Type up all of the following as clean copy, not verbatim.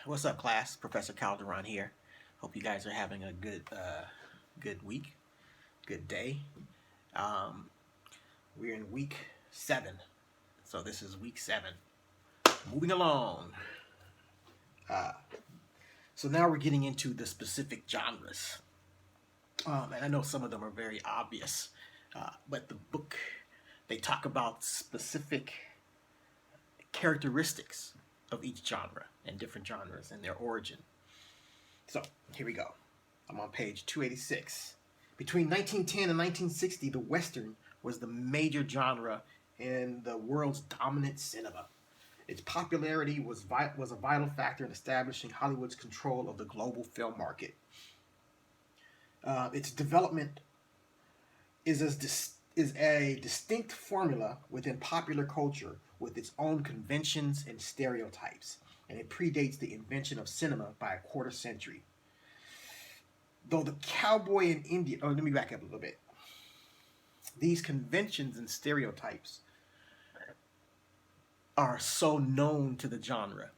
What's up, class? Professor Calderon here. Hope you guys are having a good week, good day. Um, we're in week 7, so this is week 7. Moving along. Uh, so now we're getting into the specific genres, and I know some of them are very obvious, but the book they talk about specific characteristics of each genre and different genres and their origin. So here we go. I'm on page 286. Between 1910 and 1960, the Western was the major genre in the world's dominant cinema. Its popularity was a vital factor in establishing Hollywood's control of the global film market. Its development is a distinct formula within popular culture with its own conventions and stereotypes, and it predates the invention of cinema by a quarter century. Though the cowboy and Indian, let me back up a little bit. These conventions and stereotypes are so known to the genre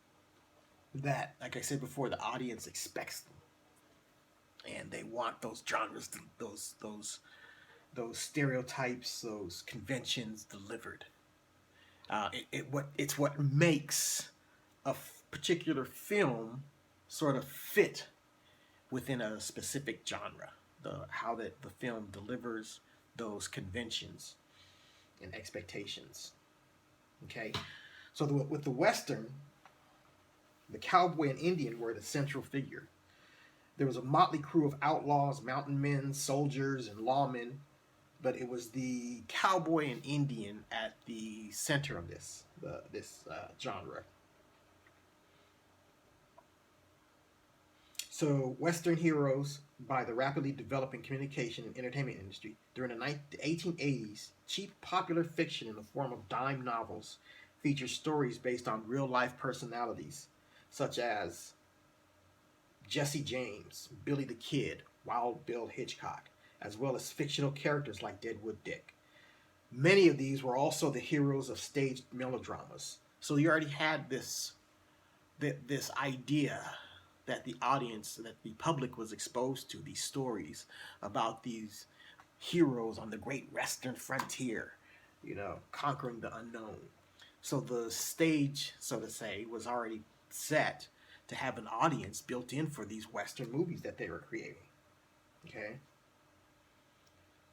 that, like I said before, the audience expects them, and they want those genres, those stereotypes, those conventions delivered. It's what makes a particular film sort of fit within a specific genre. How the film delivers those conventions and expectations. Okay, so with the Western, the cowboy and Indian were the central figure. There was a motley crew of outlaws, mountain men, soldiers, and lawmen, but it was the cowboy and Indian at the center of this genre. So, Western heroes by the rapidly developing communication and entertainment industry during the 1880s, cheap popular fiction in the form of dime novels features stories based on real-life personalities such as Jesse James, Billy the Kid, Wild Bill Hitchcock, as well as fictional characters like Deadwood Dick. Many of these were also the heroes of staged melodramas. So you already had this idea that the audience, that the public was exposed to, these stories about these heroes on the great western frontier, conquering the unknown. So the stage, so to say, was already set to have an audience built in for these western movies that they were creating. Okay?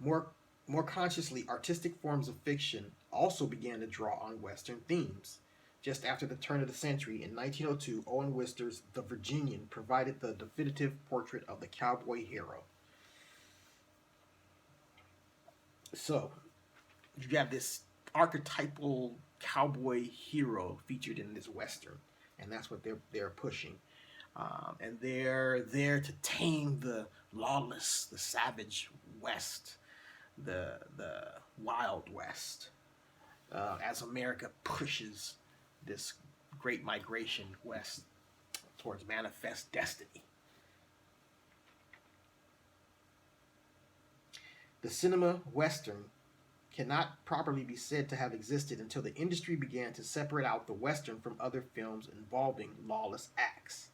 More consciously, artistic forms of fiction also began to draw on western themes. Just after the turn of the century, in 1902, Owen Wister's The Virginian provided the definitive portrait of the cowboy hero. So, you have this archetypal cowboy hero featured in this Western, and that's what they're pushing. And they're there to tame the lawless, the savage West, the Wild West, as America pushes this great migration west towards manifest destiny. The cinema Western cannot properly be said to have existed until the industry began to separate out the Western from other films involving lawless acts.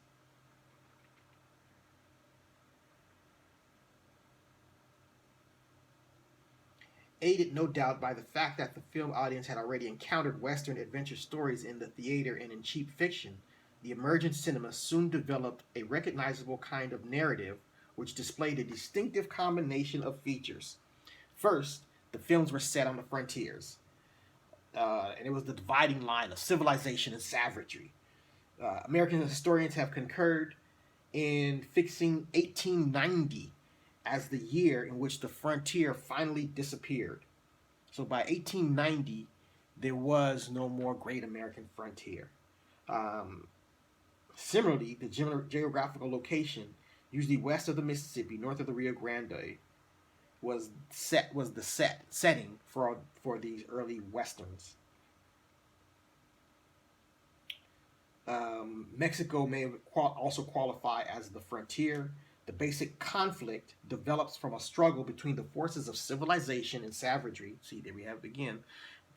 Aided no doubt by the fact that the film audience had already encountered Western adventure stories in the theater and in cheap fiction, the emergent cinema soon developed a recognizable kind of narrative which displayed a distinctive combination of features. First, the films were set on the frontiers, and it was the dividing line of civilization and savagery. American historians have concurred in fixing 1890 as the year in which the frontier finally disappeared. So by 1890, there was no more great American frontier. Similarly, the geographical location, usually west of the Mississippi, north of the Rio Grande, was the setting for these early westerns. Mexico may also qualify as the frontier. The basic conflict develops from a struggle between the forces of civilization and savagery. See, there we have it again,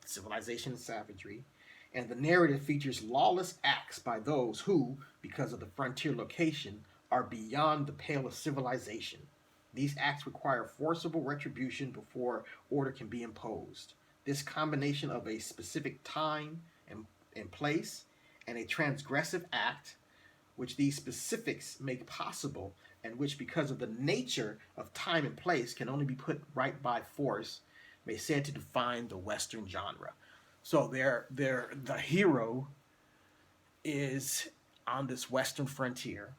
civilization and savagery, And the narrative features lawless acts by those who, because of the frontier location, are beyond the pale of civilization. These acts require forcible retribution before order can be imposed. This combination of a specific time and place and a transgressive act, which these specifics make possible, and which, because of the nature of time and place, can only be put right by force, may be said to define the Western genre. So the hero is on this Western frontier.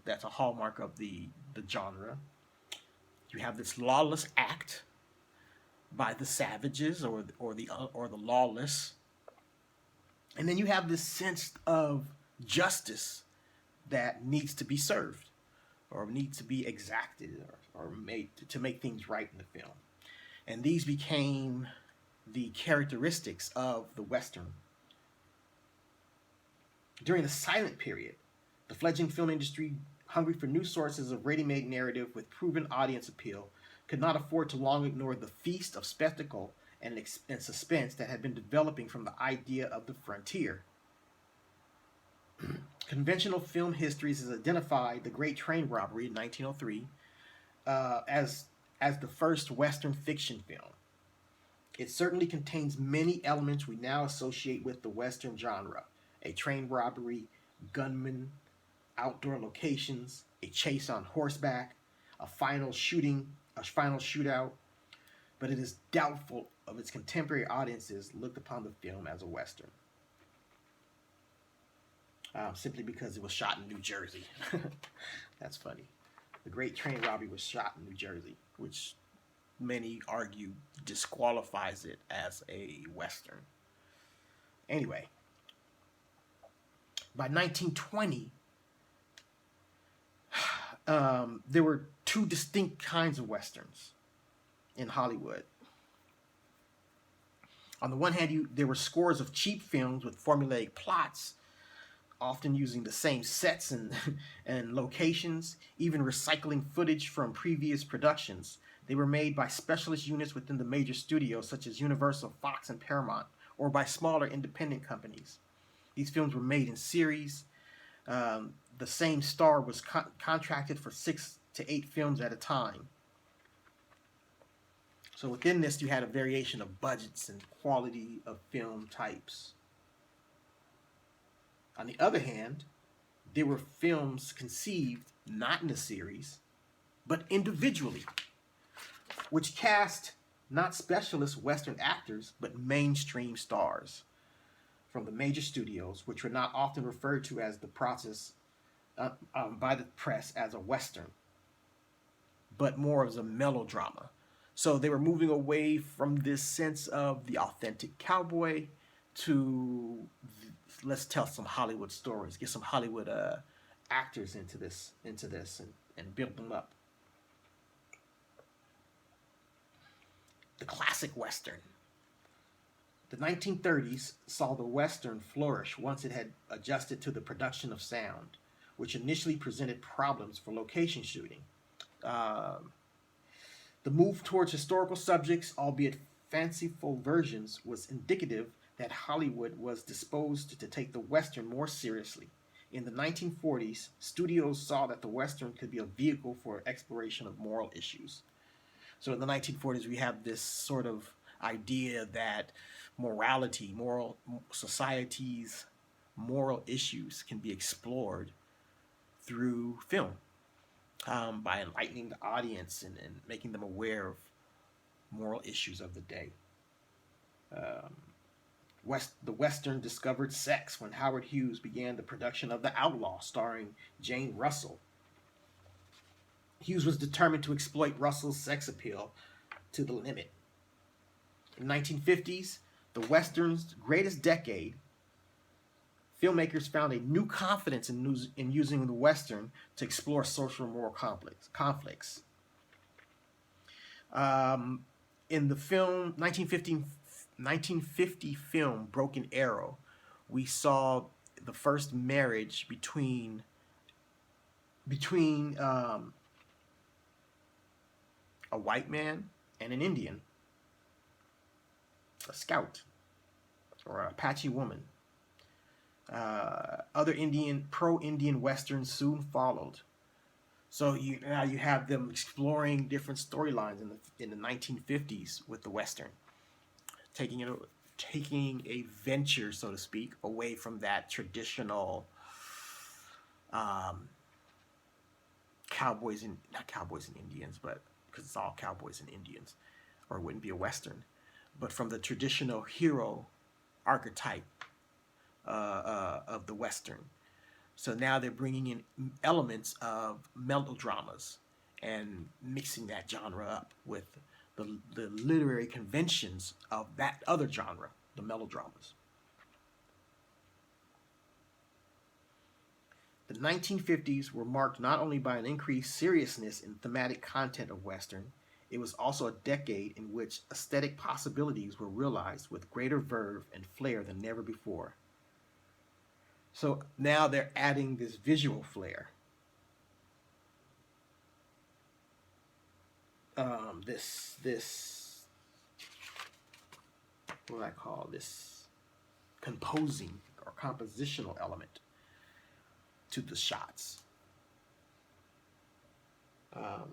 That's a hallmark of the genre. You have this lawless act by the savages or the lawless, and then you have this sense of justice that needs to be served or needs to be exacted or made to make things right in the film. And these became the characteristics of the Western. During the silent period, the fledgling film industry, hungry for new sources of ready-made narrative with proven audience appeal, could not afford to long ignore the feast of spectacle and suspense that had been developing from the idea of the frontier. Conventional film histories has identified the Great Train Robbery in 1903 as the first Western fiction film. It certainly contains many elements we now associate with the Western genre: a train robbery, gunmen, outdoor locations, a chase on horseback, a final shootout, but it is doubtful of its contemporary audiences looked upon the film as a Western. Simply because it was shot in New Jersey. That's funny. The Great Train Robbery was shot in New Jersey, which many argue disqualifies it as a Western. Anyway, by 1920, there were two distinct kinds of Westerns in Hollywood. On the one hand, there were scores of cheap films with formulaic plots, often using the same sets and locations, even recycling footage from previous productions. They were made by specialist units within the major studios such as Universal, Fox, and Paramount, or by smaller independent companies. These films were made in series. The same star was contracted for 6 to 8 films at a time. So within this, you had a variation of budgets and quality of film types. On the other hand, there were films conceived not in a series, but individually, which cast not specialist Western actors, but mainstream stars from the major studios, which were not often referred to as the process by the press as a Western, but more as a melodrama. So they were moving away from this sense of the authentic cowboy to let's tell some Hollywood stories, get some Hollywood actors into this and build them up. The classic Western. The 1930s saw the Western flourish once it had adjusted to the production of sound, which initially presented problems for location shooting. The move towards historical subjects, albeit fanciful versions, was indicative that Hollywood was disposed to take the Western more seriously. In the 1940s, studios saw that the Western could be a vehicle for exploration of moral issues. So in the 1940s, we have this sort of idea that morality, society's moral issues can be explored through film by enlightening the audience and making them aware of moral issues of the day. The Western discovered sex when Howard Hughes began the production of The Outlaw, starring Jane Russell. Hughes was determined to exploit Russell's sex appeal to the limit. In the 1950s, the Western's greatest decade, filmmakers found a new confidence in using the Western to explore social and moral conflicts. In the film 1950 film Broken Arrow, we saw the first marriage between a white man and an Indian, a scout. or Apache Woman. Other pro-Indian westerns soon followed. So now you have them exploring different storylines in the 1950s with the western, taking a venture, so to speak, away from that traditional cowboys and not cowboys and Indians, but because it's all cowboys and Indians, or it wouldn't be a western, but from the traditional hero archetype of the western. So now they're bringing in elements of melodramas and mixing that genre up with the literary conventions of that other genre, the melodramas. The 1950s were marked not only by an increased seriousness in thematic content of Western, it was also a decade in which aesthetic possibilities were realized with greater verve and flair than never before. So now they're adding this visual flair. This what do I call this, composing or compositional element to the shots. Let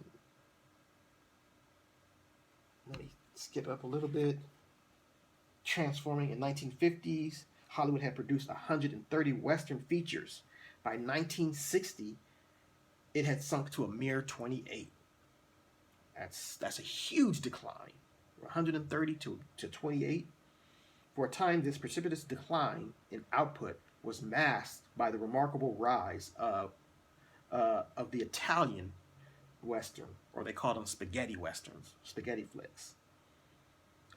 me skip up a little bit. Transforming in 1950s, Hollywood had produced 130 Western features. By 1960, it had sunk to a mere 28. That's a huge decline. 130 to 28. For a time, this precipitous decline in output was masked by the remarkable rise of the Italian Western, or they called them spaghetti Westerns, spaghetti flicks.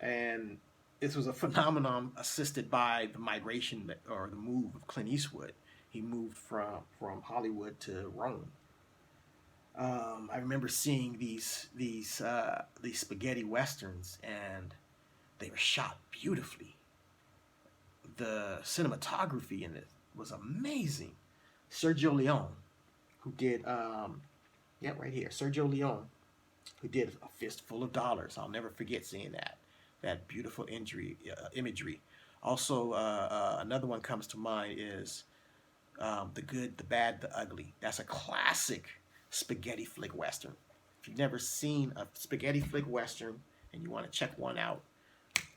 And this was a phenomenon assisted by the migration or the move of Clint Eastwood. He moved from Hollywood to Rome. I remember seeing these spaghetti westerns, and they were shot beautifully. The cinematography in it was amazing. Sergio Leone, who did right here, Sergio Leone, who did A Fistful of Dollars. I'll never forget seeing that beautiful imagery. Also, another one comes to mind is The Good, the Bad, the Ugly. That's a classic spaghetti flick western. If you've never seen a spaghetti flick western and you want to check one out,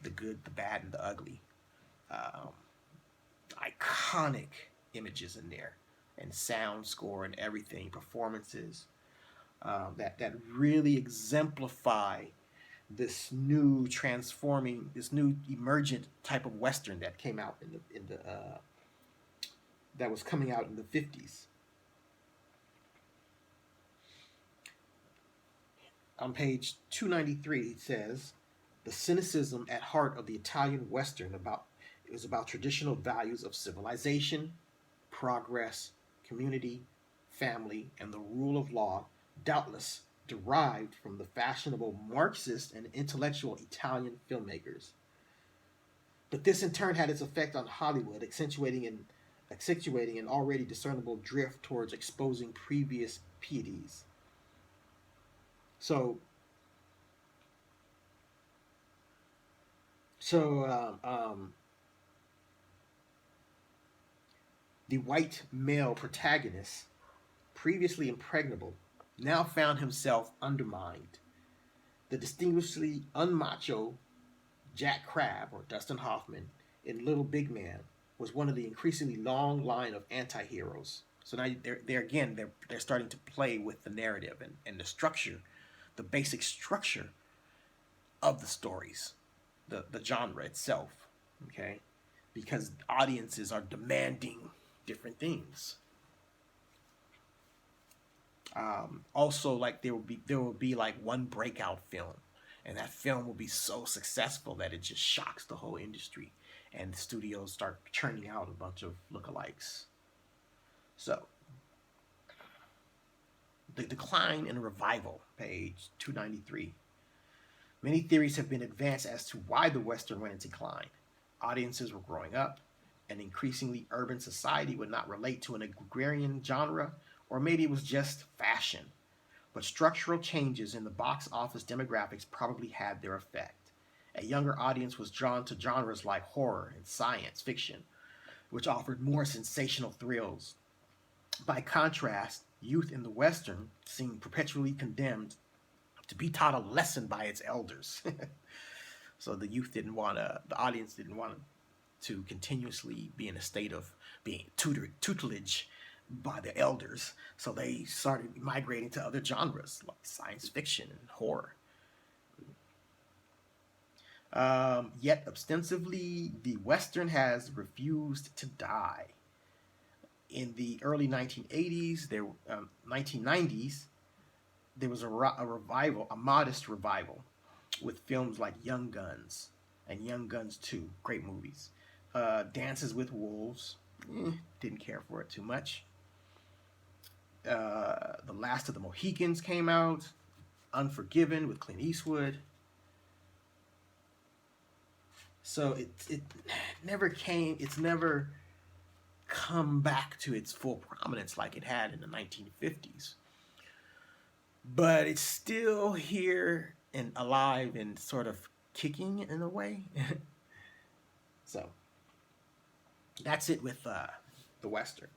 The Good, the Bad, and the Ugly. Iconic images in there, and sound score and everything, performances that really exemplify this new emergent type of western that came out that was coming out in the 50s. On page 293, it says, the cynicism at heart of the Italian Western is about traditional values of civilization, progress, community, family, and the rule of law, doubtless derived from the fashionable Marxist and intellectual Italian filmmakers. But this in turn had its effect on Hollywood, accentuating an already discernible drift towards exposing previous pieties. So the white male protagonist, previously impregnable, now found himself undermined. The distinguishedly unmacho Jack Crabb, or Dustin Hoffman, in Little Big Man, was one of the increasingly long line of anti-heroes. So now they're starting to play with the narrative and the structure, the basic structure of the stories, the genre itself, okay? Because audiences are demanding different things. Also, like there will be like one breakout film, and that film will be so successful that it just shocks the whole industry, and the studios start churning out a bunch of lookalikes. So, the decline and revival, page 293. Many theories have been advanced as to why the Western went into decline. Audiences were growing up. An increasingly urban society would not relate to an agrarian genre, or maybe it was just fashion. But structural changes in the box office demographics probably had their effect. A younger audience was drawn to genres like horror and science fiction, which offered more sensational thrills. By contrast, youth in the Western seemed perpetually condemned to be taught a lesson by its elders. So the audience didn't want to continuously be in a state of being tutelage by the elders. So they started migrating to other genres like science fiction and horror. Yet ostensibly, the Western has refused to die. In the early 1990s, there was a revival, a modest revival, with films like Young Guns and Young Guns 2, great movies. Dances with Wolves, didn't care for it too much. The Last of the Mohicans came out. Unforgiven with Clint Eastwood. So it never came. It's never come back to its full prominence like it had in the 1950s. But it's still here and alive and sort of kicking in a way. So that's it with the Western.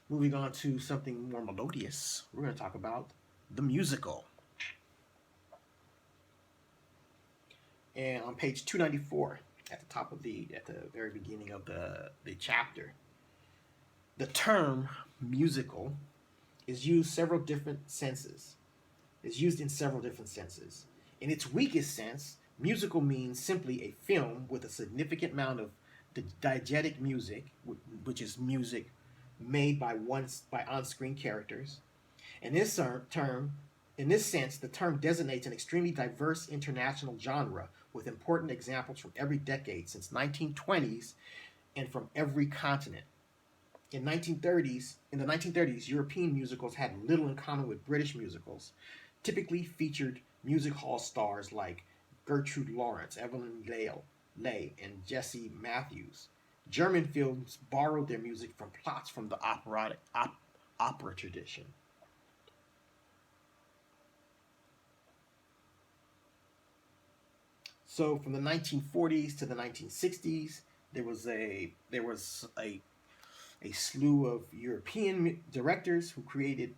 Moving on to something more melodious, we're going to talk about the musical. And on page 294, at the very beginning of the chapter, the term musical is used in several different senses. In its weakest sense, musical means simply a film with a significant amount of diegetic music, which is music made by on-screen characters. In this sense, the term designates an extremely diverse international genre with important examples from every decade since 1920s and from every continent. In the 1930s, European musicals had little in common with British musicals, typically featured music hall stars like Gertrude Lawrence, Evelyn Leigh, and Jessie Matthews. German films borrowed their music from plots from the opera tradition. So from the 1940s to the 1960s, there was a slew of European directors who created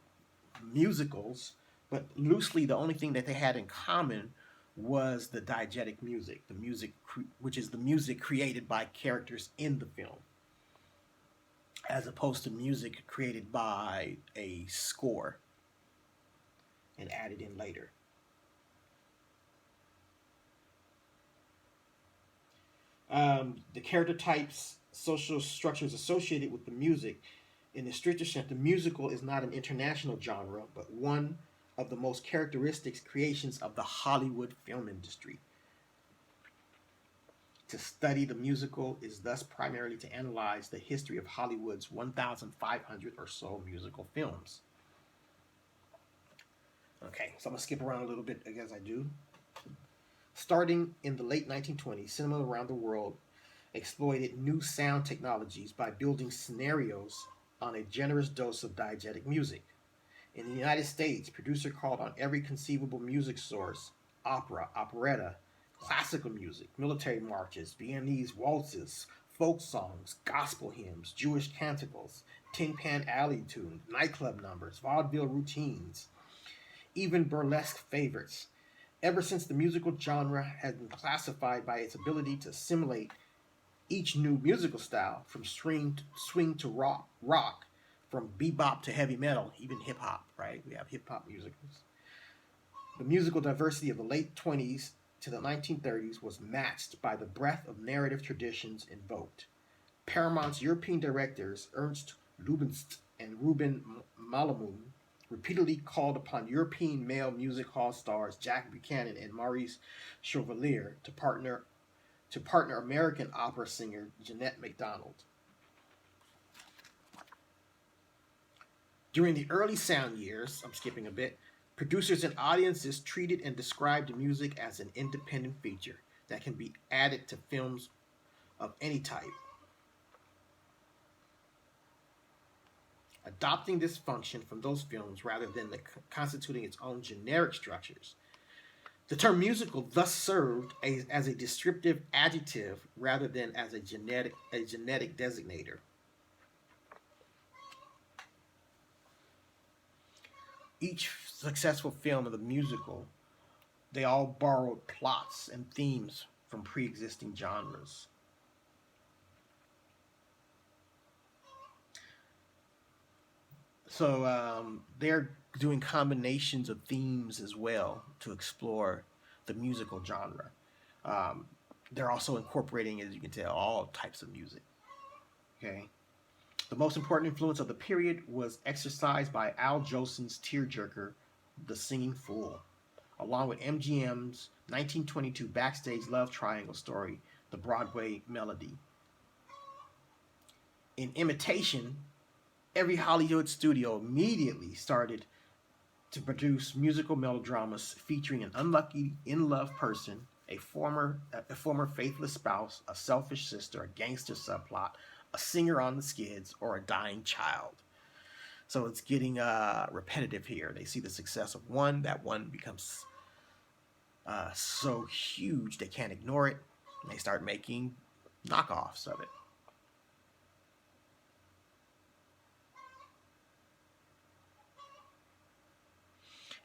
musicals, but loosely the only thing that they had in common was the diegetic music, which is the music created by characters in the film, as opposed to music created by a score and added in later. The character types, social structures associated with the music. In the stricter sense, the musical is not an international genre, but one of the most characteristic creations of the Hollywood film industry. To study the musical is thus primarily to analyze the history of Hollywood's 1,500 or so musical films. Okay, so I'm going to skip around a little bit as I do. Starting in the late 1920s, cinema around the world exploited new sound technologies by building scenarios on a generous dose of diegetic music. In the United States, producers called on every conceivable music source: opera, operetta, classical music, military marches, Viennese waltzes, folk songs, gospel hymns, Jewish canticles, Tin Pan Alley tunes, nightclub numbers, vaudeville routines, even burlesque favorites. Ever since the musical genre has been classified by its ability to assimilate each new musical style, from swing to rock, from bebop to heavy metal, even hip hop, right? We have hip hop musicals. The musical diversity of the late 20s to the 1930s was matched by the breadth of narrative traditions invoked. Paramount's European directors, Ernst Lubitsch and Ruben Malamuin, repeatedly called upon European male music hall stars Jack Buchanan and Maurice Chevalier to partner American opera singer Jeanette MacDonald. During the early sound years, I'm skipping a bit, producers and audiences treated and described music as an independent feature that can be added to films of any type. Adopting this function from those films rather than constituting its own generic structures. The term musical thus served as a descriptive adjective rather than as a genetic designator. Each successful film of the musical, they all borrowed plots and themes from pre-existing genres. So they're doing combinations of themes as well to explore the musical genre. Um, they're also incorporating, as you can tell, all types of music. Okay. The most important influence of the period was exercised by Al Jolson's tearjerker, The Singing Fool, along with MGM's 1922 backstage love triangle story, The Broadway Melody. In imitation, every Hollywood studio immediately started to produce musical melodramas featuring an unlucky in love person, a former faithless spouse, a selfish sister, a gangster subplot, a singer on the skids, or a dying child. So it's getting repetitive here. They see the success of one, that one becomes so huge they can't ignore it, and they start making knockoffs of it.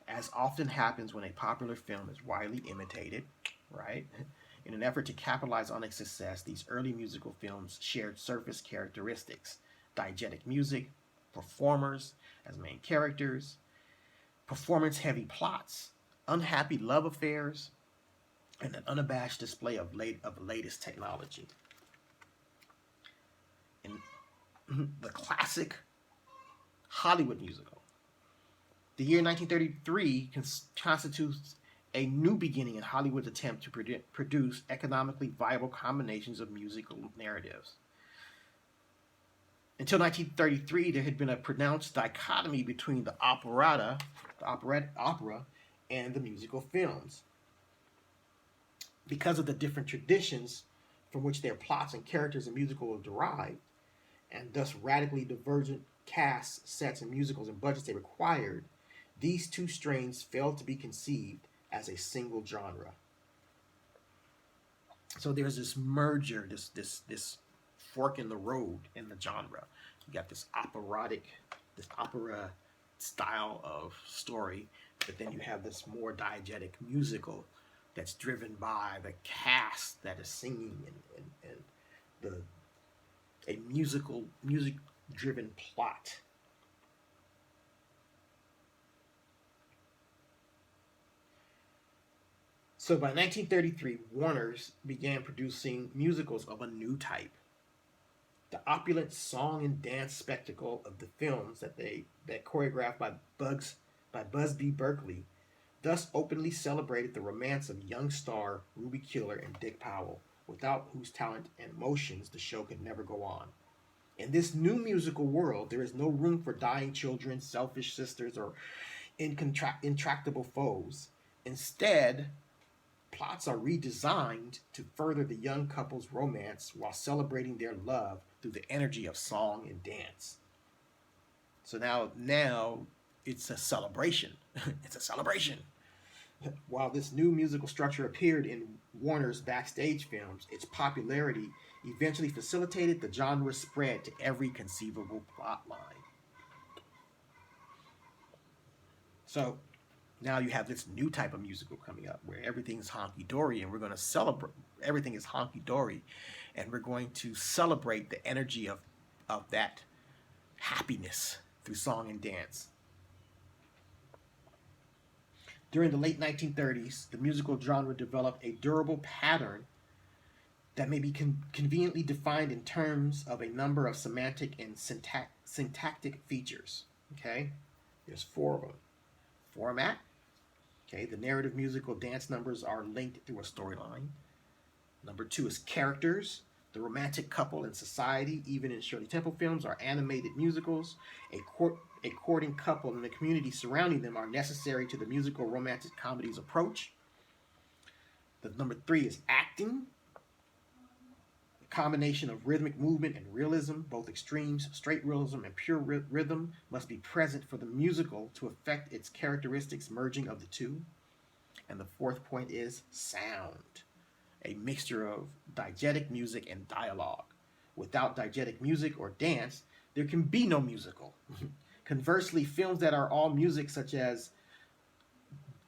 As often happens when a popular film is widely imitated, right? In an effort to capitalize on its success, these early musical films shared surface characteristics: diegetic music, performers as main characters, performance heavy plots, unhappy love affairs, and an unabashed display of latest technology. In the classic Hollywood musical, the year 1933 constitutes a new beginning in Hollywood's attempt to produce economically viable combinations of musical narratives. Until 1933, there had been a pronounced dichotomy between the opera, and the musical films. Because of the different traditions from which their plots and characters in musical are derived, and thus radically divergent casts, sets, and musicals and budgets they required, these two strains failed to be conceived as a single genre. So there's this merger, this fork in the road in the genre. You got this opera style of story, but then you have this more diegetic musical that's driven by the cast that is singing and the a music driven plot. So by 1933, Warner's began producing musicals of a new type. The opulent song and dance spectacle of the films that choreographed by Busby Berkeley thus openly celebrated the romance of young star Ruby Keeler and Dick Powell, without whose talent and emotions the show could never go on. In this new musical world, there is no room for dying children, selfish sisters, or intractable foes. Instead, plots are redesigned to further the young couple's romance while celebrating their love through the energy of song and dance. So now it's a celebration. It's a celebration. While this new musical structure appeared in Warner's backstage films, its popularity eventually facilitated the genre's spread to every conceivable plot line. So now you have this new type of musical coming up where everything's honky dory, and we're going to celebrate. Everything is honky dory, and we're going to celebrate the energy of that happiness through song and dance. During the late 1930s, the musical genre developed a durable pattern that may be conveniently defined in terms of a number of semantic and syntactic features. Okay, there's four of them. Format. Okay, the narrative musical dance numbers are linked through a storyline. Number two is characters. The romantic couple in society, even in Shirley Temple films, are animated musicals. A courting couple and the community surrounding them are necessary to the musical romantic comedy's approach. The number three is acting. A combination of rhythmic movement and realism, both extremes, straight realism and pure rhythm, must be present for the musical to affect its characteristics merging of the two. And the fourth point is sound, a mixture of diegetic music and dialogue. Without diegetic music or dance, there can be no musical. Conversely, films that are all music, such as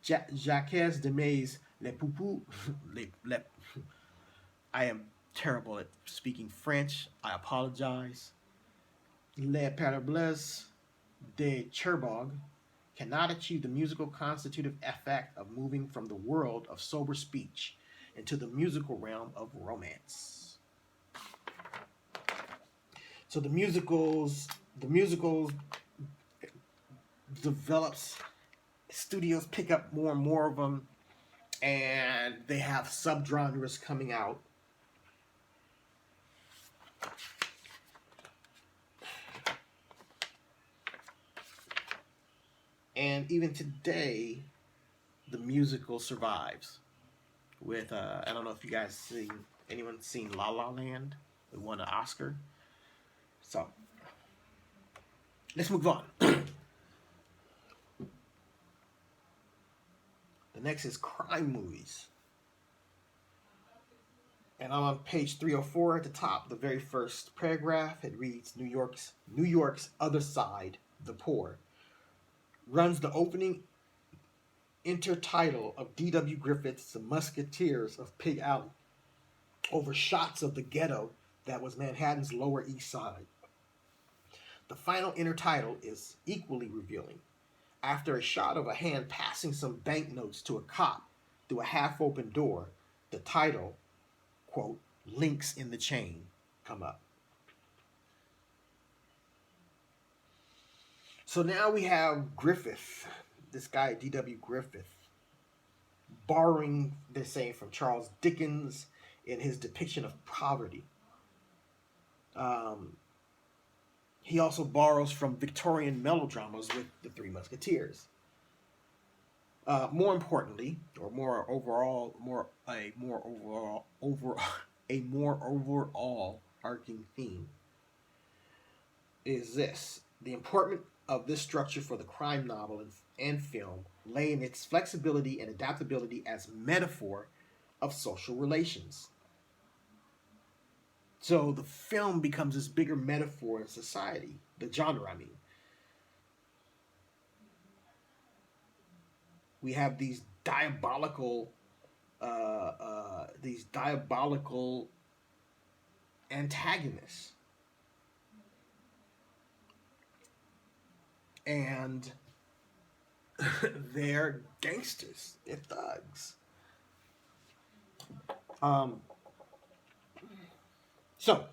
Jacques Demay's Les Poupous, I am terrible at speaking French. I apologize. Les Parables de Cherbourg cannot achieve the musical constitutive effect of moving from the world of sober speech into the musical realm of romance. So the musicals develops, studios pick up more and more of them, and they have subgenres coming out. And even today, the musical survives. With I don't know if you guys anyone seen La La Land? It won an Oscar. So let's move on. The next is crime movies. And I'm on page 304 at the top, the very first paragraph. It reads, New York's Other Side, The Poor, runs the opening intertitle of D.W. Griffith's The Musketeers of Pig Alley over shots of the ghetto that was Manhattan's Lower East Side. The final intertitle is equally revealing. After a shot of a hand passing some banknotes to a cop through a half-open door, the title, quote, links in the chain, come up. So now we have Griffith, this guy, D.W. Griffith, borrowing, they're saying, from Charles Dickens in his depiction of poverty. He also borrows from Victorian melodramas with the Three Musketeers. More importantly, or more overall arcing theme is this: the importance of this structure for the crime novel and film lay in its flexibility and adaptability as metaphor of social relations. So the film becomes this bigger metaphor in society, the genre, I mean. We have these diabolical antagonists. And they're gangsters, they're thugs. So,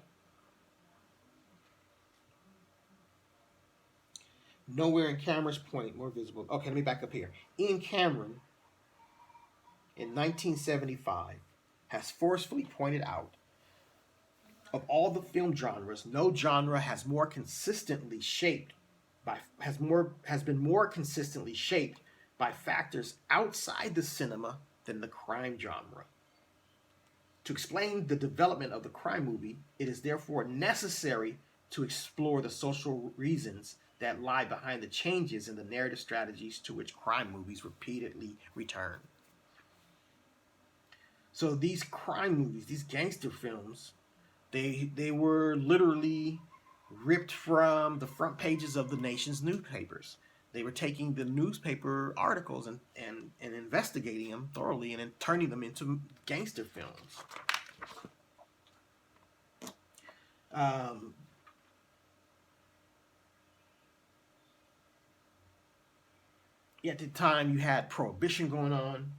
nowhere in Cameron's point more visible. Okay, let me back up here. Ian Cameron, in 1975, has forcefully pointed out, of all the film genres, no genre has more consistently shaped by has been more consistently shaped by factors outside the cinema than the crime genre. To explain the development of the crime movie, it is therefore necessary to explore the social reasons that lie behind the changes in the narrative strategies to which crime movies repeatedly return. So these crime movies, these gangster films, they were literally ripped from the front pages of the nation's newspapers. They were taking the newspaper articles and investigating them thoroughly and then turning them into gangster films. At the time, you had Prohibition going on.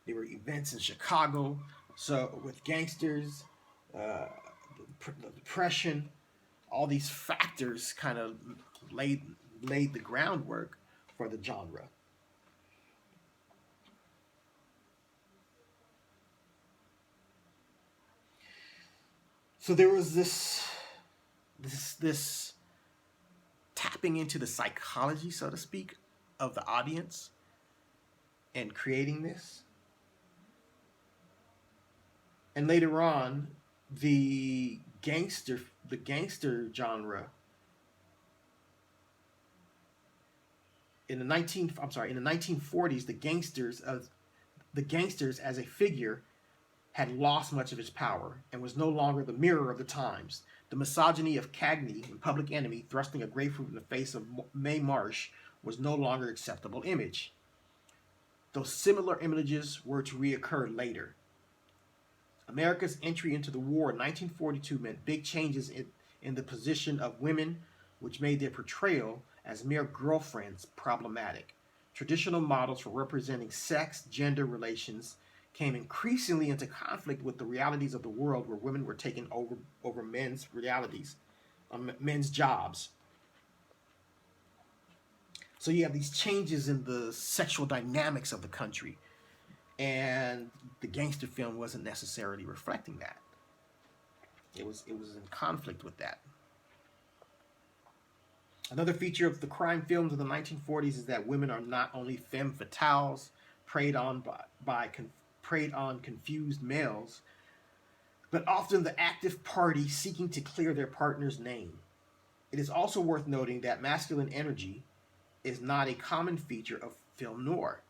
There were events in Chicago, so with gangsters, the Depression, all these factors kind of laid the groundwork for the genre. So there was this tapping into the psychology, so to speak, of the audience and creating this. And later on, the gangster genre in the 1940s, the the gangsters as a figure had lost much of its power and was no longer the mirror of the times. The misogyny of Cagney in Public Enemy, thrusting a grapefruit in the face of Mae Marsh, was no longer an acceptable image. Those similar images were to reoccur later. America's entry into the war in 1942 meant big changes in the position of women, which made their portrayal as mere girlfriends problematic. Traditional models for representing sex, gender relations came increasingly into conflict with the realities of the world where women were taking over men's realities, men's jobs. So you have these changes in the sexual dynamics of the country, and the gangster film wasn't necessarily reflecting that. It was in conflict with that. Another feature of the crime films of the 1940s is that women are not only femme fatales, preyed on confused males, but often the active party seeking to clear their partner's name. It is also worth noting that masculine energy is not a common feature of film noir.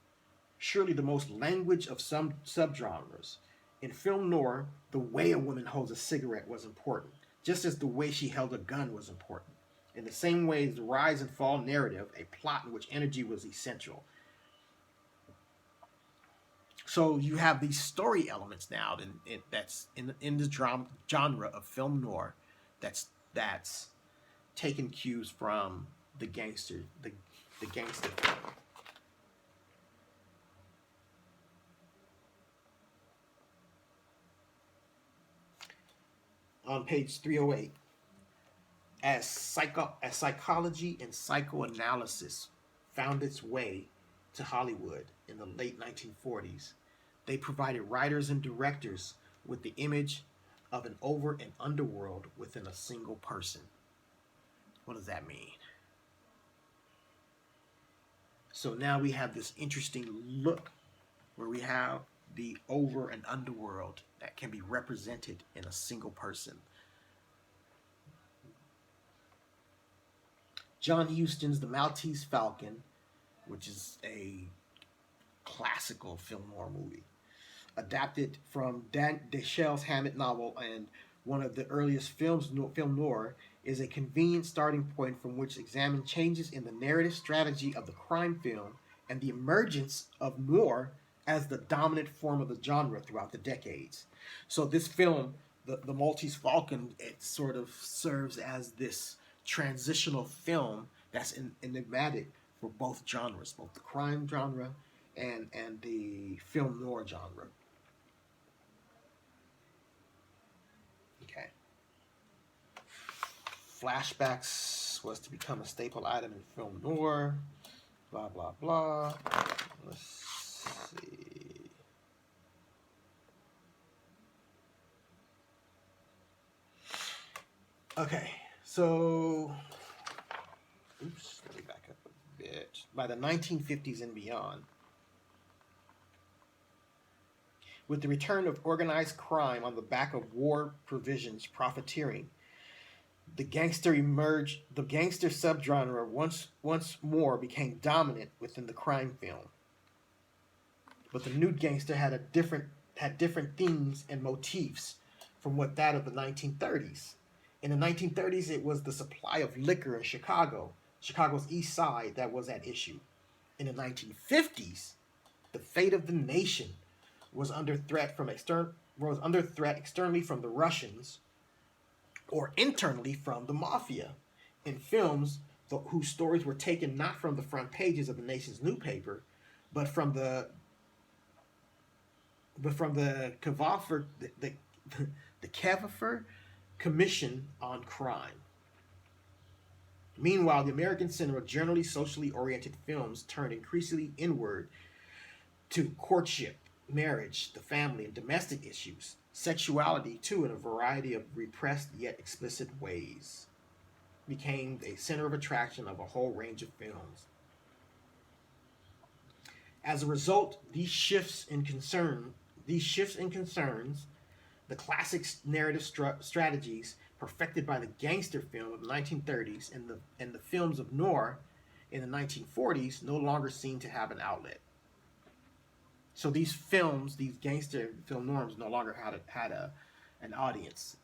Surely the most language of some subgenres. In film noir, the way a woman holds a cigarette was important, just as the way she held a gun was important. In the same way as the rise and fall narrative, a plot in which energy was essential. So you have these story elements now that's in the genre of film noir that's taken cues from the gangster film. On page 308, as psychology and psychoanalysis found its way to Hollywood in the late 1940s, they provided writers and directors with the image of an over and underworld within a single person. What does that mean? So now we have this interesting look where we have the over and underworld that can be represented in a single person. John Huston's The Maltese Falcon, which is a classical film noir movie, adapted from Dashiell's Hammett novel and one of the earliest film noir, is a convenient starting point from which examine changes in the narrative strategy of the crime film and the emergence of noir as the dominant form of the genre throughout the decades. So this film, the Maltese Falcon, it sort of serves as this transitional film that's enigmatic for both genres, both the crime genre and the film noir genre. Okay. Flashbacks was to become a staple item in film noir. Blah, blah, blah. Let's see. Okay, so let me back up a bit. By the 1950s and beyond, with the return of organized crime on the back of war provisions profiteering, the gangster subgenre once more became dominant within the crime film. But the nude gangster had different themes and motifs from what that of the 1930s. In the 1930s, it was the supply of liquor in Chicago's East Side, that was at issue. In the 1950s, the fate of the nation was under threat externally from the Russians, or internally from the mafia. In films whose stories were taken not from the front pages of the nation's newspaper, but from the Kefauver Commission on Crime. Meanwhile, the American cinema, generally socially oriented films, turned increasingly inward to courtship, marriage, the family, and domestic issues. Sexuality, too, in a variety of repressed yet explicit ways, became a center of attraction of a whole range of films. As a result, these shifts in concerns, the classic narrative strategies perfected by the gangster film of the 1930s and the films of noir in the 1940s no longer seem to have an outlet. So these films, these gangster film norms, no longer had an audience,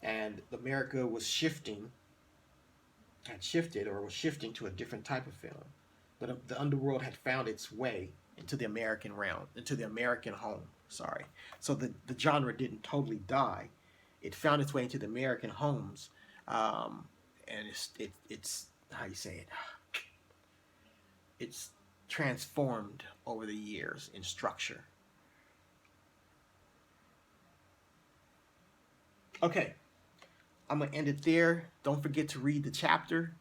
and America was shifted or was shifting to a different type of film. The underworld had found its way into the American realm, into the American home. Sorry. So the genre didn't totally die. It found its way into the American homes, and it's how you say it. It's transformed over the years in structure. Okay, I'm gonna end it there. Don't forget to read the chapter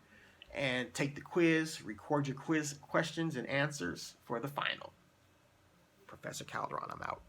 and take the quiz. Record your quiz questions and answers for the final. Professor Calderon, I'm out.